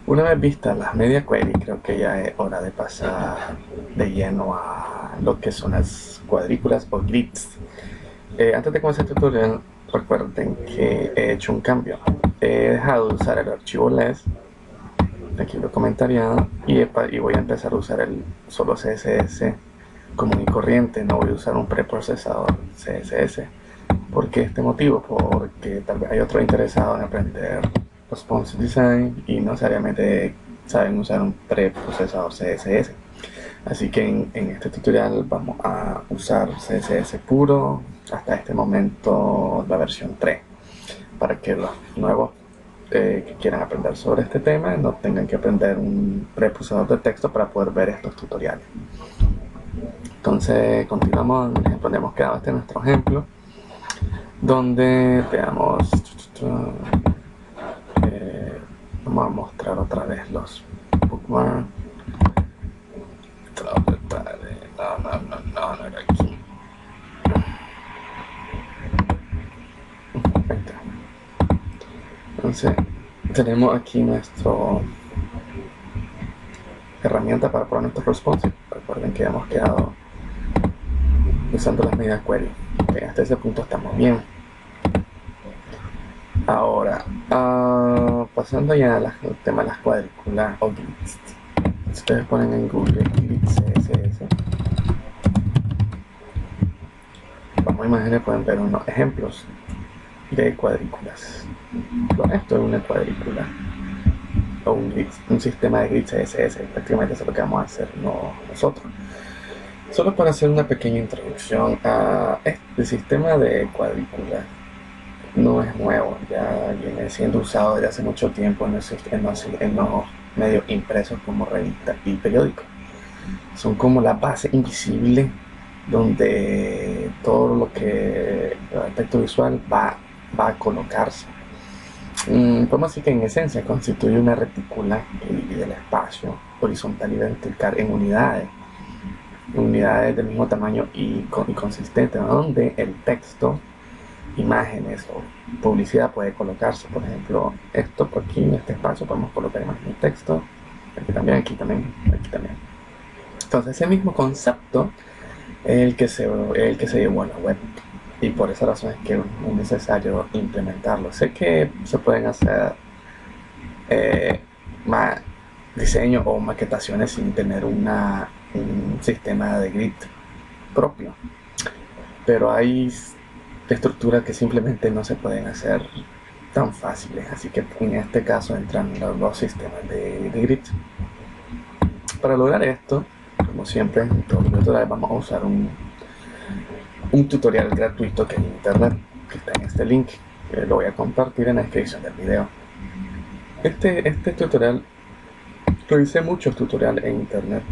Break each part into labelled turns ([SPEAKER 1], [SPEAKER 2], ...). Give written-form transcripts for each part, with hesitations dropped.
[SPEAKER 1] Una vez vistas las media query, creo que ya es hora de pasar de lleno a lo que son las cuadrículas o grids. Antes de comenzar el tutorial, recuerden que he hecho un cambio. He dejado de usar el archivo LES, aquí lo comentaría, y voy a empezar a usar el solo CSS común y corriente. No voy a usar un preprocesador CSS. ¿Por qué este motivo? Porque tal vez hay otro interesado en aprender responsive design y no necesariamente saben usar un preprocesador CSS. Así que en este tutorial vamos a usar CSS puro hasta este momento la versión 3, para que los nuevos que quieran aprender sobre este tema no tengan que aprender un preprocesador de texto para poder ver estos tutoriales. Entonces continuamos en el ejemplo donde hemos quedado. Este es nuestro ejemplo, donde veamos, vamos a mostrar otra vez los bookmarks. No era aquí. Entonces tenemos aquí nuestra herramienta para probar nuestro responsive. Recuerden que hemos quedado usando las medias query. Okay, hasta ese punto estamos bien. Ahora, pasando ya al tema de las cuadrículas o grids. Si ustedes ponen en Google grids CSS, como imágenes pueden ver unos ejemplos de cuadrículas. Esto es una cuadrícula o un sistema de grids CSS. Prácticamente eso es lo que vamos a hacer nosotros. Solo para hacer una pequeña introducción a este sistema de cuadrículas. No es nuevo, ya viene siendo usado desde hace mucho tiempo en los medios impresos como revistas y periódicos. Son como la base invisible donde todo lo que el aspecto visual va a colocarse. Podemos decir que en esencia constituye una retícula que divide el espacio horizontal y vertical en unidades del mismo tamaño y consistente, donde el texto, imágenes o publicidad puede colocarse. Por ejemplo, esto por aquí en este espacio podemos colocar imágenes y texto, aquí también, aquí también, aquí también. Entonces ese mismo concepto es el que se llevó a la web, y por esa razón es que es necesario implementarlo. Sé que se pueden hacer más diseño o maquetaciones sin tener un sistema de grid propio, pero hay estructuras que simplemente no se pueden hacer tan fáciles, así que en este caso entran los dos sistemas de grid. Para lograr esto, como siempre en todos los tutoriales, vamos a usar un tutorial gratuito que hay en internet, que está en este link, que lo voy a compartir en la descripción del video. Este tutorial, revisé muchos tutoriales en internet,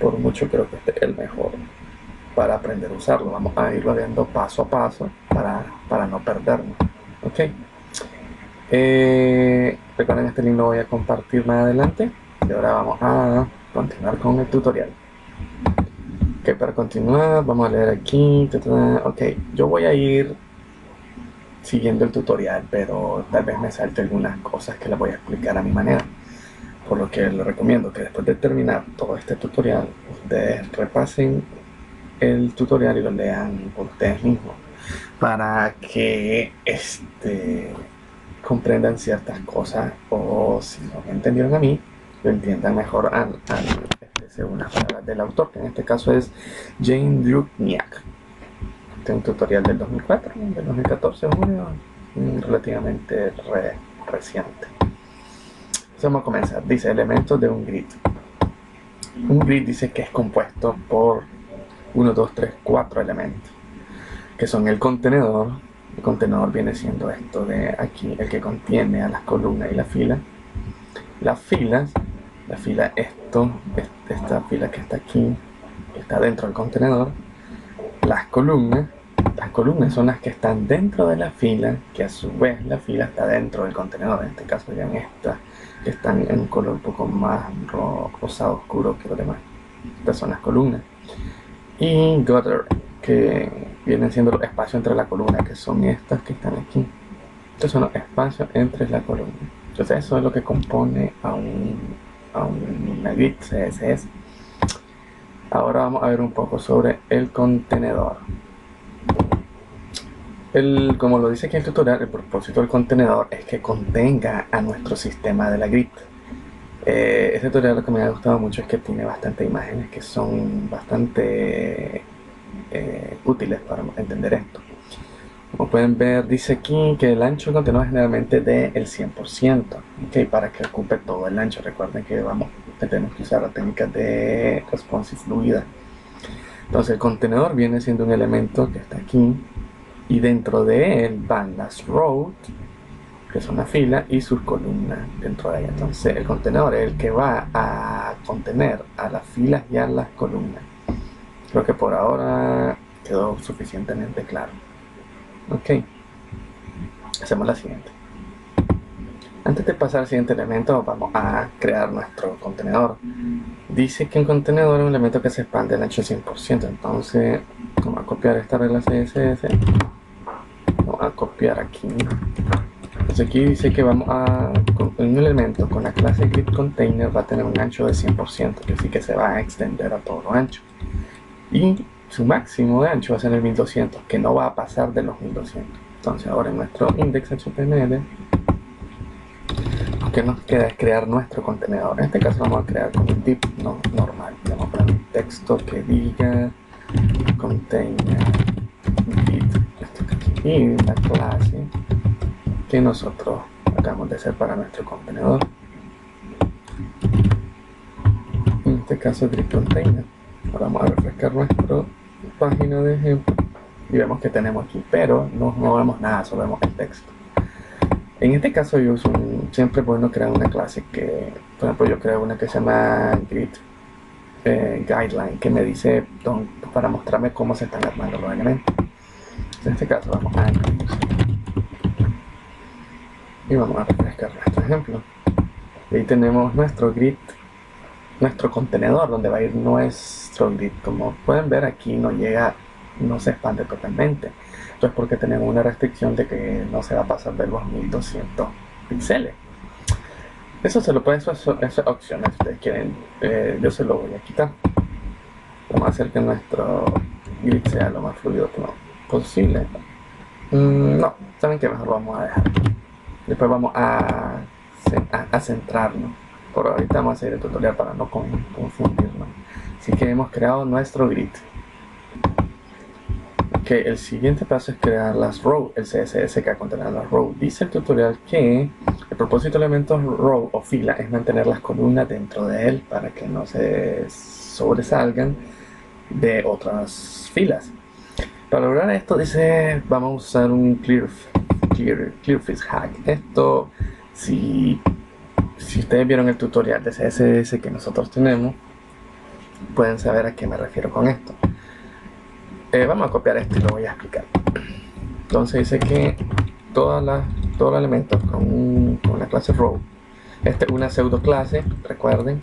[SPEAKER 1] por mucho creo que este es el mejor para aprender a usarlo. Vamos a irlo viendo paso a paso para no perdernos. Ok, recuerden, este link lo voy a compartir más adelante, y ahora vamos a continuar con el tutorial. Ok, para continuar vamos a leer aquí. Ok, yo voy a ir siguiendo el tutorial, pero tal vez me salte algunas cosas que les voy a explicar a mi manera, por lo que les recomiendo que después de terminar todo este tutorial ustedes repasen el tutorial y lo lean por ustedes mismos, para que comprendan ciertas cosas, o si no me entendieron a mí, lo entiendan mejor según las palabras del autor, que en este caso es Jane Drutniak. Este es un tutorial del 2004, del 2014, junio, relativamente reciente. Entonces vamos a comenzar. Dice elementos de un grid. Un grid dice que es compuesto por 1, 2, 3, 4 elementos, que son el contenedor. El contenedor viene siendo esto de aquí, el que contiene a las columnas y la fila. Las filas, la fila esta fila que está aquí, que está dentro del contenedor. Las columnas son las que están dentro de la fila, que a su vez la fila está dentro del contenedor. En este caso serían estas, que están en un color un poco más rosado oscuro que lo demás. Estas son las columnas. Y gutter, que vienen siendo los espacios entre la columna, que son estas que están aquí. Estos son los espacios entre la columna. Entonces eso es lo que compone a una grid CSS. Ahora vamos a ver un poco sobre el contenedor. Como lo dice aquí en el tutorial, el propósito del contenedor es que contenga a nuestro sistema de la grid. Este tutorial lo que me ha gustado mucho es que tiene bastantes imágenes que son bastante útiles para entender esto. Como pueden ver, dice aquí que el ancho del contenedor es generalmente del 100%, ¿okay? Para que ocupe todo el ancho. Recuerden que tenemos que usar la técnica de responsive fluida. Entonces el contenedor viene siendo un elemento que está aquí, y dentro de él van las rows, que son las filas, y sus columnas dentro de ella. Entonces el contenedor es el que va a contener a las filas y a las columnas. Creo que por ahora quedó suficientemente claro. Ok, hacemos la siguiente. Antes de pasar al siguiente elemento, vamos a crear nuestro contenedor. Dice que un contenedor es un elemento que se expande el ancho 100%. Entonces vamos a copiar esta regla CSS, vamos a copiar aquí. Entonces aquí dice que vamos a un elemento con la clase gridContainer va a tener un ancho de 100%, que sí que se va a extender a todo lo ancho, y su máximo de ancho va a ser el 1200, que no va a pasar de los 1200. Entonces ahora en nuestro index.html lo que nos queda es crear nuestro contenedor. En este caso vamos a crear con un div normal. Vamos a poner un texto que diga container grid, y la clase que nosotros acabamos de hacer para nuestro contenedor, en este caso gridContainer. Ahora vamos a refrescar nuestra página de ejemplo y vemos que tenemos aquí, pero no vemos nada, solo vemos el texto. En este caso yo uso siempre es bueno crear una clase que, por ejemplo, yo creo una que se llama grid guideline, que me dice para mostrarme cómo se están armando los elementos. En este caso vamos a y vamos a refrescar nuestro ejemplo. Y ahí tenemos nuestro grid, nuestro contenedor donde va a ir nuestro grid. Como pueden ver, aquí no se expande totalmente. Esto es porque tenemos una restricción de que no se va a pasar de los 1200 píxeles. Eso es opcional. Si ustedes quieren, yo se lo voy a quitar. Vamos a hacer que nuestro grid sea lo más fluido posible. No, saben que mejor vamos a dejar. Después vamos a centrarnos. Por ahorita vamos a hacer el tutorial para no confundirnos. Así que hemos creado nuestro grid. Okay, el siguiente paso es crear las rows, el CSS que va a contener las rows. Dice el tutorial que el propósito de elementos row o fila es mantener las columnas dentro de él para que no se sobresalgan de otras filas. Para lograr esto, dice, vamos a usar un clearfish hack. Esto, si ustedes vieron el tutorial de CSS que nosotros tenemos, pueden saber a qué me refiero con esto. Vamos a copiar esto y lo voy a explicar. Entonces dice que todos los elementos con la clase row, esta es una pseudo clase, recuerden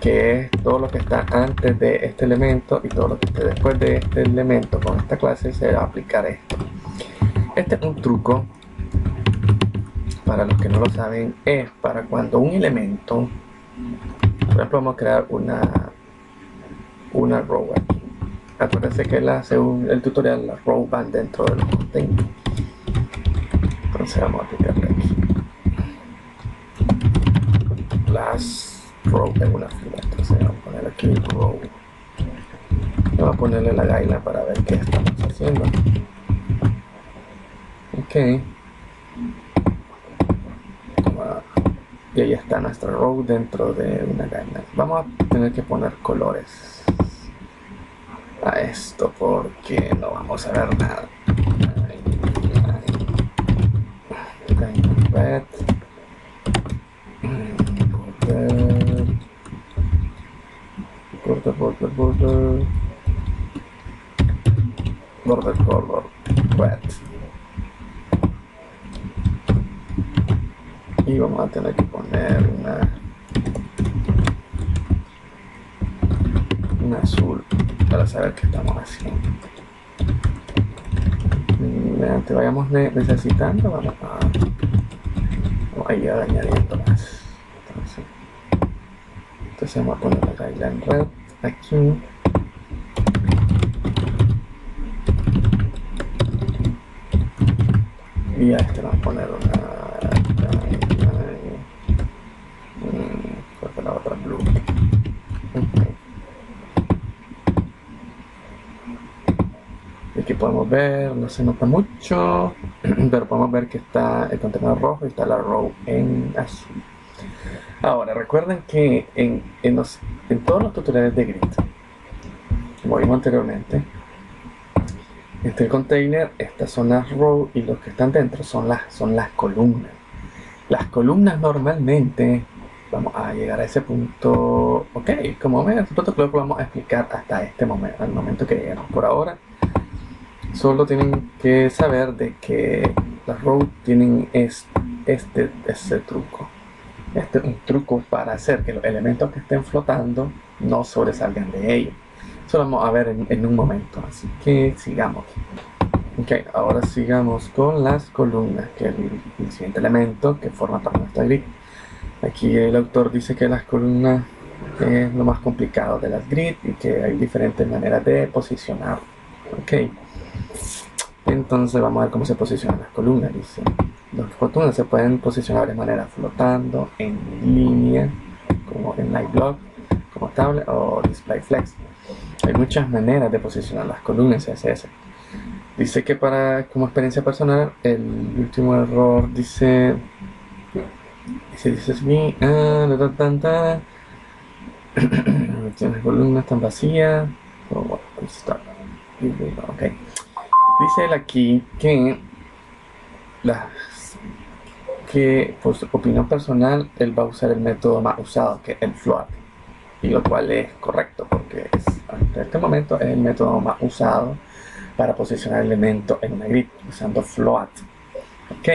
[SPEAKER 1] que es todo lo que está antes de este elemento y todo lo que esté después de este elemento con esta clase se va a aplicar esto. Este es un truco, para los que no lo saben, es para cuando un elemento, por ejemplo, vamos a crear una row aquí. Acuérdense que el tutorial, las rows van dentro de los containers. Entonces vamos a aplicarle aquí las rows en una fila. Entonces vamos a poner aquí row. Vamos a ponerle la guideline para ver qué estamos haciendo. Ok. Y ahí está nuestra row dentro de una guideline. Vamos a tener que poner colores a esto porque no vamos a ver nada. Red, border color red, y vamos a tener que poner una azul para saber qué estamos haciendo. Mediante vayamos necesitando, vamos a a ir añadiendo más. Entonces vamos a poner la guideline red aquí. Y a este vamos a poner una ¿cuál fue la otra? Blue. Okay. Aquí podemos ver, no se nota mucho, pero podemos ver que está el contenedor rojo y está la row en azul. Ahora, recuerden que en todos los tutoriales de Grid, como vimos anteriormente, el container, estas son las rows y los que están dentro son las columnas. Las columnas normalmente, vamos a llegar a ese punto, ok, como ven, el protocolo que vamos a explicar hasta este momento, al momento que llegamos. Por ahora, solo tienen que saber de que las rows tienen este truco. Este es un truco para hacer que los elementos que estén flotando no sobresalgan de ellos. Eso lo vamos a ver en un momento, así que sigamos. Ok, ahora sigamos con las columnas, que es el siguiente elemento que forma parte de nuestra grid. Aquí el autor dice que las columnas es lo más complicado de las grid y que hay diferentes maneras de posicionar. Ok, entonces vamos a ver cómo se posicionan las columnas. Dice, las columnas se pueden posicionar de manera flotando, en línea, como en Lightblock, como tablet o Display Flex. Hay muchas maneras de posicionar las columnas CSS. Dice que como experiencia personal, el último error dice así, las columnas están vacías. Okay. Dice él aquí que por su opinión personal, él va a usar el método más usado, que es el float. Y lo cual es correcto, porque hasta este momento es el método más usado para posicionar elementos en una grid, usando float. Ok.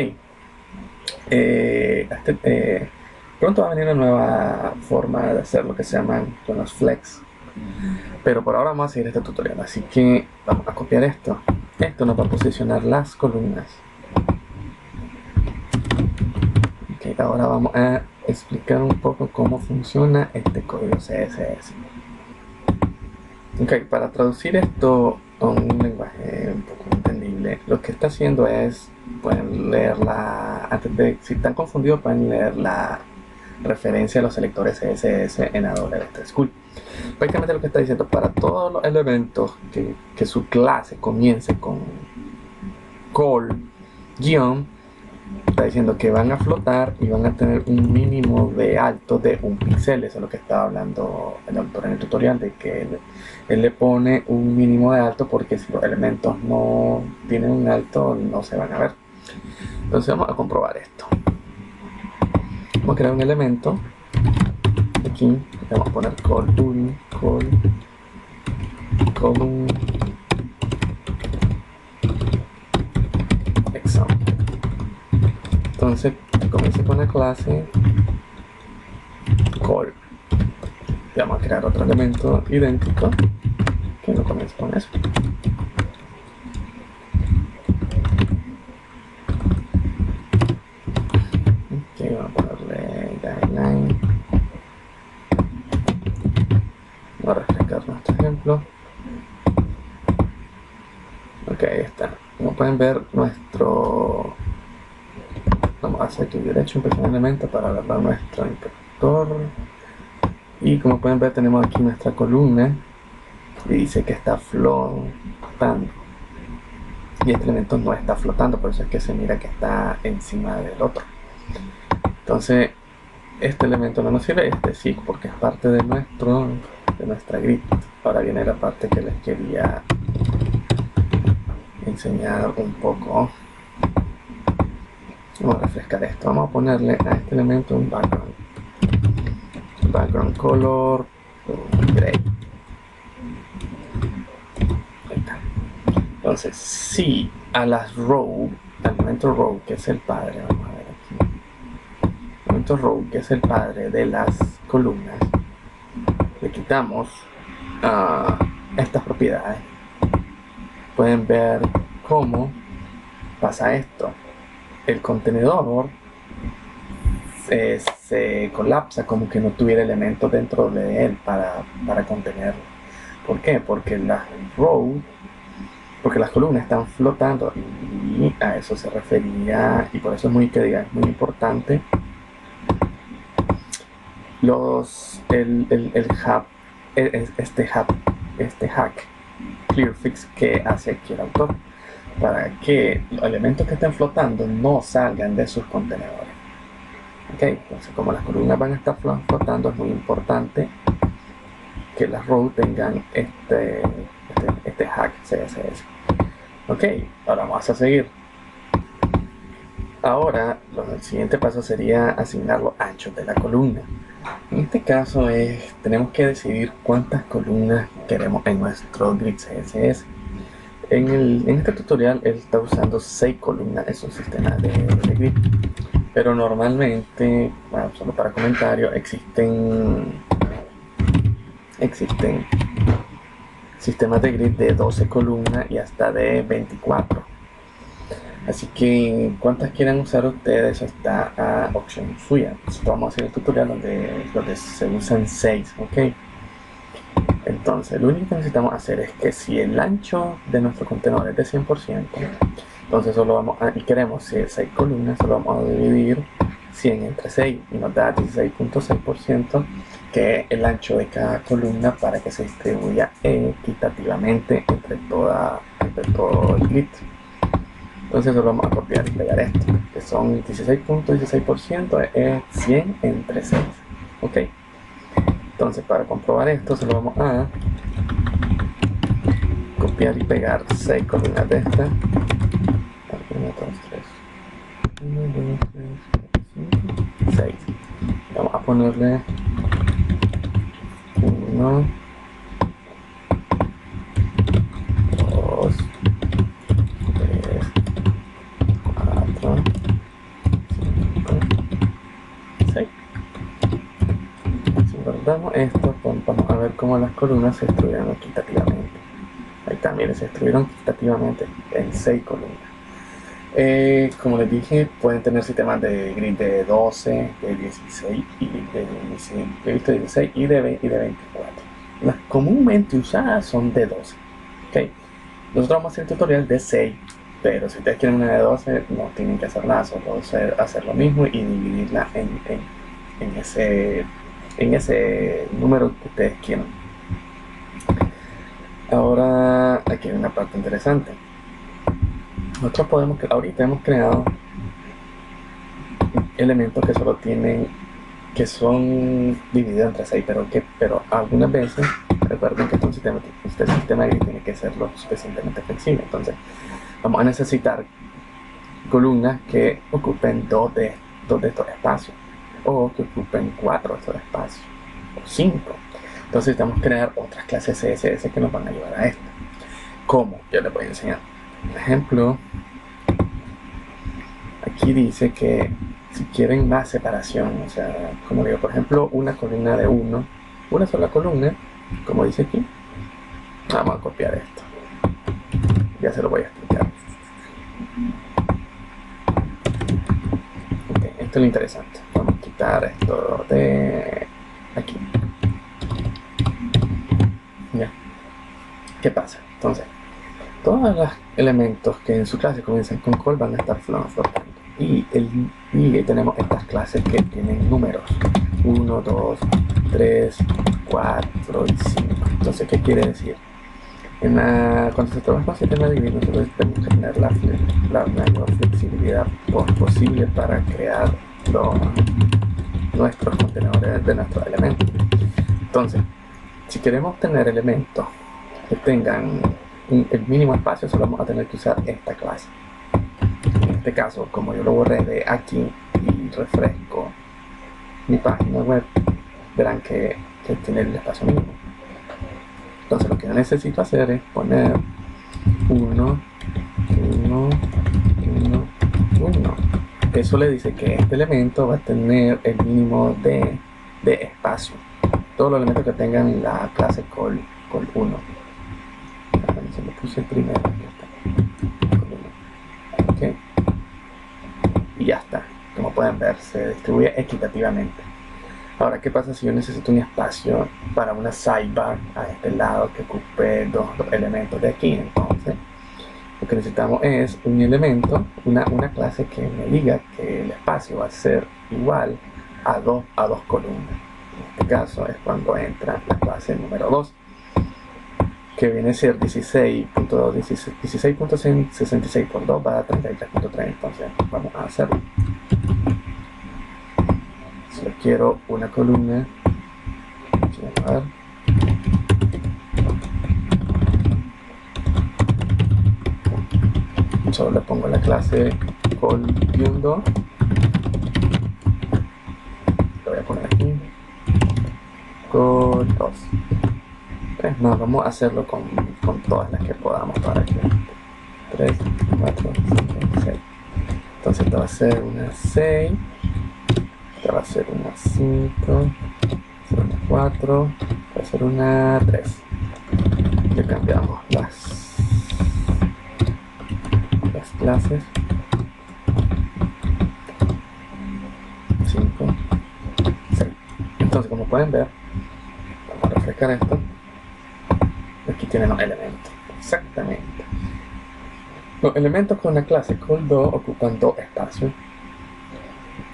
[SPEAKER 1] Pronto va a venir una nueva forma de hacer lo que se llaman con los flex. Pero por ahora vamos a seguir este tutorial, así que vamos a copiar esto. Esto nos va a posicionar las columnas. Ok, ahora vamos a explicar un poco cómo funciona este código CSS. Ok, para traducir esto a un lenguaje un poco entendible, lo que está haciendo es, pueden leerla, si están confundidos pueden leer la referencia a los selectores CSS en Adobe Illustrator School. Prácticamente lo que está diciendo, para todos los elementos que su clase comience con call guión, está diciendo que van a flotar y van a tener un mínimo de alto de 1 píxel. Eso es lo que estaba hablando el autor en el tutorial, de que él le pone un mínimo de alto porque si los elementos no tienen un alto no se van a ver. Entonces vamos a comprobar esto. Vamos a crear un elemento aquí, vamos a poner column example. Entonces comienzo con la clase call y vamos a crear otro elemento idéntico que no comience con eso. Ok, vamos a ponerle guideline. Vamos a refrescar nuestro ejemplo. Ok, ahí está. Como pueden ver, vamos a hacer clic derecho, un pequeño elemento para agarrar nuestro inspector. Y como pueden ver, tenemos aquí nuestra columna y dice que está flotando. Y este elemento no está flotando, por eso es que se mira que está encima del otro. Entonces, este elemento no nos sirve, este sí, porque es parte de nuestra grid. Ahora viene la parte que les quería enseñar un poco. Vamos a refrescar esto. Vamos a ponerle a este elemento un background color gray. Ahí está. Entonces, si a las row, al elemento row, que es el padre, vamos a ver aquí, el elemento row, que es el padre de las columnas, le quitamos estas propiedades. Pueden ver cómo pasa esto. El contenedor se colapsa, como que no tuviera elementos dentro de él para contenerlo. ¿Por qué? Porque las columnas están flotando, y a eso se refería, y por eso es muy importante este hack Clearfix que hace aquí el autor, para que los elementos que estén flotando no salgan de sus contenedores. Entonces, como las columnas van a estar flotando, es muy importante que las rows tengan este hack CSS. Ahora vamos a seguir. Ahora, el siguiente paso sería asignar los anchos de la columna. En este caso tenemos que decidir cuántas columnas queremos en nuestro grid CSS. En este tutorial él está usando 6 columnas en su sistema de grid, pero normalmente, solo para comentarios, existen sistemas de grid de 12 columnas y hasta de 24. Así que cuántas quieran usar ustedes está a opción suya. Nosotros vamos a hacer el tutorial donde se usan 6. Entonces lo único que necesitamos hacer es que si el ancho de nuestro contenedor es de 100%, entonces y queremos 6 columnas, solo vamos a dividir 100 entre 6 y nos da 16.6%, que es el ancho de cada columna, para que se distribuya equitativamente entre todo el grid. Entonces solo vamos a copiar y pegar esto, que son 16.16%, es 100 entre 6. Entonces, para comprobar esto, solo vamos a copiar y pegar 6 columnas de estas. 1, 2, 3, 1, 2, 3, 4, 5, 6. Vamos a ponerle 1, 2, 3, 4, 5, 6. Si guardamos esto, vamos a ver cómo las columnas se distribuyeron equitativamente. Ahí también se distribuyeron equitativamente en 6 columnas. Como les dije, pueden tener sistemas de grid de 12, de 16 y de 16 y de 24. Las comúnmente usadas son de 12. Nosotros vamos a hacer el tutorial de 6, pero si ustedes quieren una de 12, no tienen que hacer nada, solo hacer lo mismo y dividirla en ese número que ustedes quieran. Ahora, aquí hay una parte interesante. Nosotros ahorita hemos creado elementos que son divididos entre 6, pero algunas veces, recuerden que este sistema tiene que ser lo suficientemente flexible. Entonces vamos a necesitar columnas que ocupen 2 de estos espacios, o que ocupen 4 de estos espacios, o 5. Entonces necesitamos crear otras clases CSS que nos van a ayudar a esto. ¿Cómo? Yo les voy a enseñar. Por ejemplo, aquí dice que si quieren más separación, o sea, como digo, por ejemplo, una columna de 1, una sola columna, como dice aquí. Vamos a copiar esto. Ya se lo voy a explicar. Esto es lo interesante. Vamos a quitar esto de aquí. Ya. ¿Qué pasa? Entonces, todos los elementos que en su clase comienzan con col van a estar flotando. Y tenemos estas clases que tienen números 1, 2, 3, 4 y 5. Entonces, ¿qué quiere decir? Cuando se trabaja con sistema de grid, nosotros tenemos que tener la mayor flexibilidad posible para crear nuestros contenedores de nuestros elementos. Entonces, si queremos tener elementos que tengan el mínimo espacio, solo vamos a tener que usar esta clase. En este caso, como yo lo borré de aquí y refresco mi página web, verán que tiene el espacio mínimo. Entonces lo que yo necesito hacer es poner 1, 1, 1, 1. Eso le dice que este elemento va a tener el mínimo de espacio. Todos los elementos que tengan la clase col 1. Se lo puse primero. Aquí está. Y ya está. Como pueden ver, se distribuye equitativamente. Ahora, ¿qué pasa si yo necesito un espacio para una sidebar a este lado que ocupe dos elementos de aquí? Entonces, lo que necesitamos es un elemento, una clase que me diga que el espacio va a ser igual a dos columnas. En este caso es cuando entra la clase número 2, que viene a ser 16.66 por 2 va a 33.3. Entonces vamos a hacerlo. Si yo quiero una columna, a ver, solo le pongo la clase col-2, lo voy a poner aquí, col2. No, vamos a hacerlo con todas las que podamos para que 3, 4, 5, 6. Entonces esta va a ser una 6, esta va a ser una 5, una 4, va a ser una 3. Le cambiamos las clases. 5, 6. Entonces, como pueden ver, vamos a refrescar esto. Aquí tienen los elementos, exactamente. Los elementos con la clase col2 ocupan 2 espacios.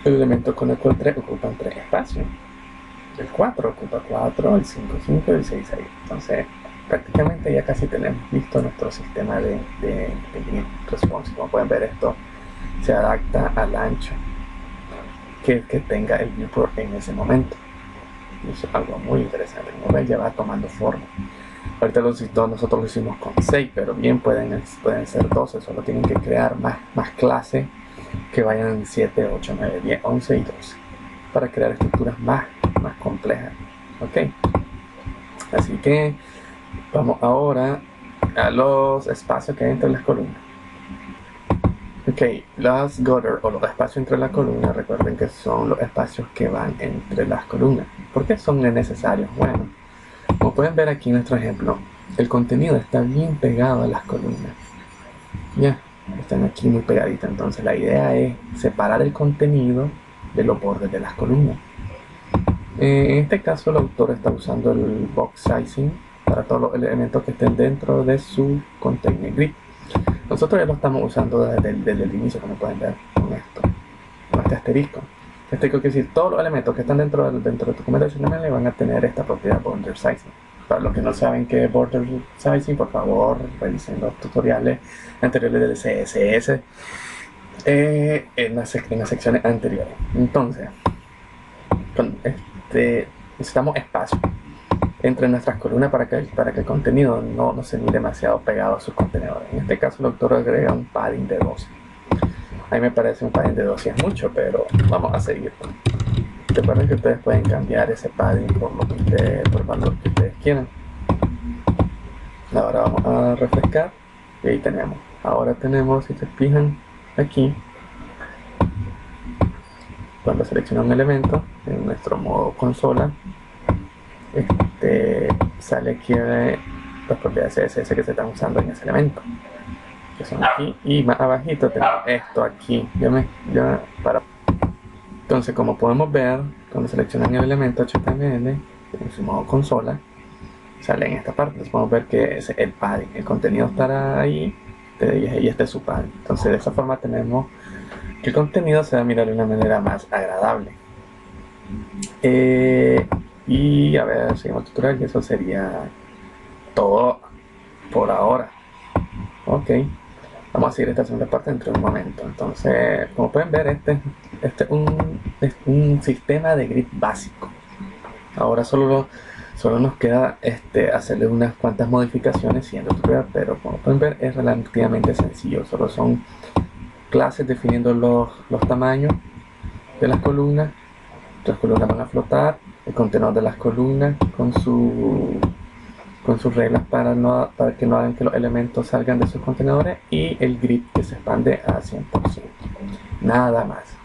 [SPEAKER 1] El elemento con el col3 ocupan 3 espacios. El 4 ocupa 4, el 5, 5 y el 6, 6. Entonces, prácticamente ya casi tenemos listo nuestro sistema de grid response. Como pueden ver, esto se adapta al ancho que tenga el viewport en ese momento. Y eso es algo muy interesante. Como ven, ya va tomando forma. Ahorita nosotros lo hicimos con 6, pero bien pueden ser 12. Solo tienen que crear más clases que vayan 7, 8, 9, 10, 11 y 12 para crear estructuras más complejas. Ok, así que vamos ahora a los espacios que hay entre las columnas. Ok, los gutter o los espacios entre las columnas, recuerden que son los espacios que van entre las columnas. ¿Por qué son necesarios? Bueno, como pueden ver aquí en nuestro ejemplo, el contenido está bien pegado a las columnas. Ya, están aquí muy pegaditas. Entonces la idea es separar el contenido de los bordes de las columnas. En este caso el autor está usando el box sizing para todos los elementos que estén dentro de su container grid. Nosotros ya lo estamos usando desde el inicio, como pueden ver con esto, con este asterisco. Esto quiere decir todos los elementos que están dentro del documento HTML van a tener esta propiedad border sizing. Para los que no saben qué es border sizing, por favor revisen los tutoriales anteriores del CSS en las secciones anteriores. Entonces, necesitamos espacio entre nuestras columnas para que el contenido no se mire demasiado pegado a sus contenedores. En este caso el autor agrega un padding de 12. A mí me parece un padding de 12 es mucho, pero vamos a seguir. Recuerden que ustedes pueden cambiar ese padding por el valor que ustedes quieran. Ahora vamos a refrescar y ahí tenemos. Ahora tenemos, si se fijan aquí, cuando selecciona un elemento en nuestro modo consola, sale aquí las propiedades CSS que se están usando en ese elemento, que son aquí, y más abajito tenemos esto aquí. Entonces, como podemos ver, cuando seleccionan el elemento HTML en su modo consola, sale en esta parte. Entonces podemos ver que es el padding, el contenido estará ahí y este es su padding. Entonces de esa forma tenemos que el contenido se va a mirar de una manera más agradable. Y a ver, seguimos el tutorial y eso sería todo por ahora. Ok, vamos a seguir esta segunda parte dentro de un momento. Entonces, como pueden ver, este es un sistema de grid básico. Ahora solo nos queda hacerle unas cuantas modificaciones siendo tutorial, pero como pueden ver es relativamente sencillo. Solo son clases definiendo los tamaños de las columnas. Las columnas van a flotar, el contenedor de las columnas con sus reglas para que no hagan que los elementos salgan de sus contenedores, y el grid que se expande a 100%. Nada más.